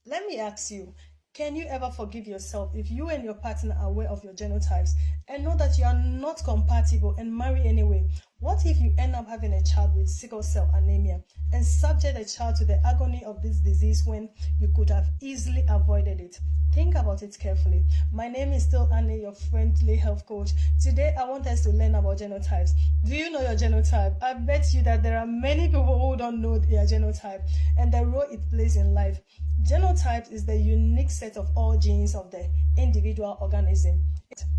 Let me ask you, can you ever forgive yourself if you and your partner are aware of your genotypes and know that you are not compatible and marry anyway? What if you end up having a child with sickle cell anemia and subject the child to the agony of this disease when you could have easily avoided it? Think about it carefully. My name is still Annie, your friendly health coach. Today, I want us to learn about genotypes. Do you know your genotype? I bet you that there are many people who don't know their genotype and the role it plays in life. Genotypes is the unique set of all genes of the individual organism.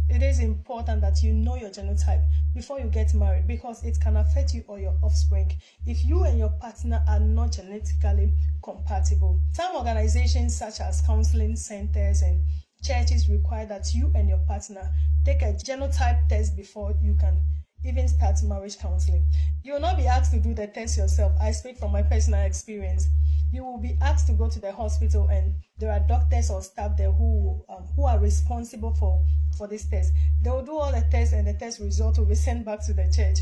It is important that you know your genotype before you get married because it can affect you or your offspring if you and your partner are not genetically compatible. Some organizations such as counseling centers and churches require that you and your partner take a genotype test before you can even start marriage counseling. You will not be asked to do the test yourself. I speak from my personal experience. You will be asked to go to the hospital and there are doctors or staff there who are responsible for this test. They will do all the tests and the test result will be sent back to the church.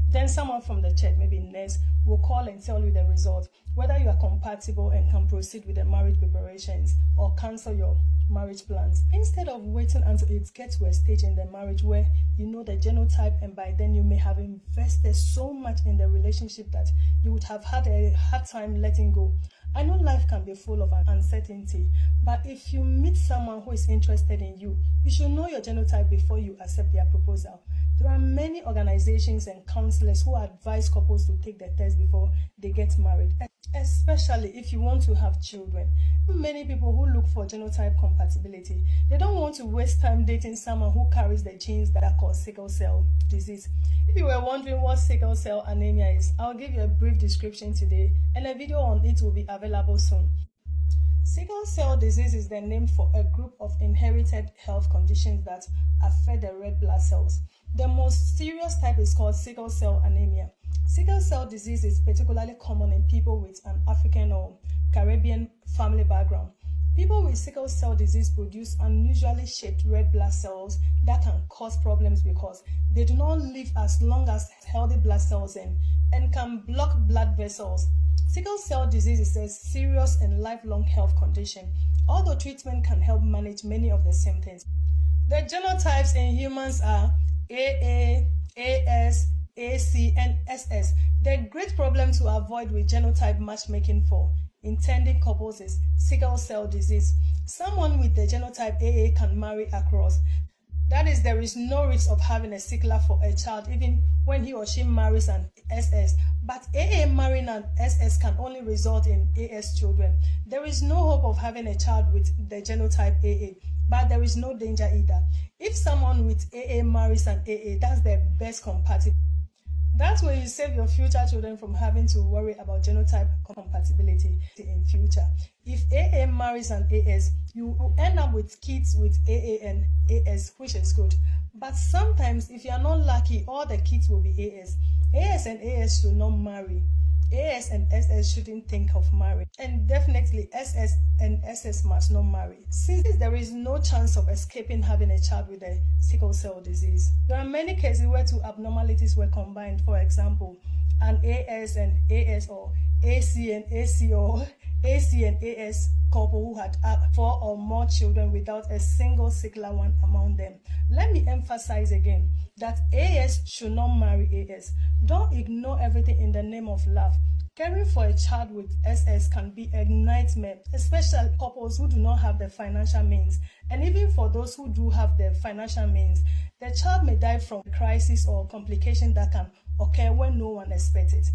Then someone from the church, maybe nurse, will call and tell you the result, whether you are compatible and can proceed with the marriage preparations or cancel your marriage plans. Instead of waiting until it gets to a stage in the marriage where you know the genotype and by then you may have invested so much in the relationship that you would have had a hard time letting go. I know life can be full of uncertainty, but if you meet someone who is interested in you, you should know your genotype before you accept their proposal. There are many organizations and counselors who advise couples to take the test before they get married, especially if you want to have children. Many people who look for genotype compatibility, they don't want to waste time dating someone who carries the genes that cause sickle cell disease. If you were wondering what sickle cell anemia is, I'll give you a brief description today and a video on it will be available soon. Sickle cell disease is the name for a group of inherited health conditions that affect the red blood cells. The most serious type is called sickle cell anemia. Sickle cell disease is particularly common in people with an African or Caribbean family background. People with sickle cell disease produce unusually shaped red blood cells that can cause problems because they do not live as long as healthy blood cells and can block blood vessels. Sickle cell disease is a serious and lifelong health condition, although treatment can help manage many of the symptoms. The genotypes in humans are AA, AS, AC, and SS. The great problem to avoid with genotype matchmaking for intending couples is sickle cell disease. Someone with the genotype AA can marry across. That is, there is no risk of having a sickler for a child even when he or she marries an SS. But AA marrying an SS can only result in AS children. There is no hope of having a child with the genotype AA, but there is no danger either. If someone with AA marries an AA, that's the best compatible. That's where you save your future children from having to worry about genotype compatibility in future. If AA marries an AS, you will end up with kids with AA and AS, which is good. But sometimes, if you are not lucky, all the kids will be AS. AS and AS should not marry. AS and SS shouldn't think of marriage, and definitely SS and SS must not marry, since there is no chance of escaping having a child with a sickle cell disease. There are many cases where two abnormalities were combined, for example, an AS and AS or AC and AC or AC and AS couple who had 4 or more children without a single sickler one among them. Let me emphasize again that AS should not marry AS. Don't ignore everything in the name of love. Caring for a child with SS can be a nightmare, especially couples who do not have the financial means. And even for those who do have the financial means, the child may die from a crisis or complication that can occur when no one expects it.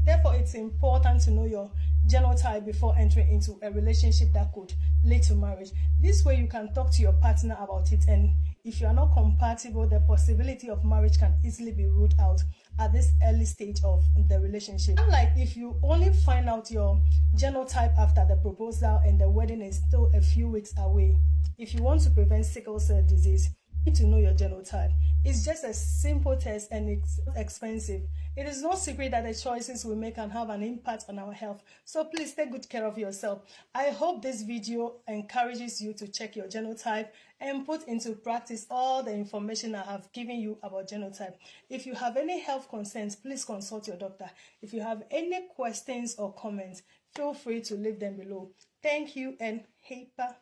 Therefore, it's important to know your genotype before entering into a relationship that could lead to marriage. This way you can talk to your partner about it, and if you are not compatible, the possibility of marriage can easily be ruled out at this early stage of the relationship. Unlike if you only find out your genotype after the proposal and the wedding is still a few weeks away. If you want to prevent sickle cell disease, you need to know your genotype. It's just a simple test and it's expensive. It is no secret that the choices we make can have an impact on our health. So please take good care of yourself. I hope this video encourages you to check your genotype and put into practice all the information I have given you about genotype. If you have any health concerns, please consult your doctor. If you have any questions or comments, feel free to leave them below. Thank you and hey, bye.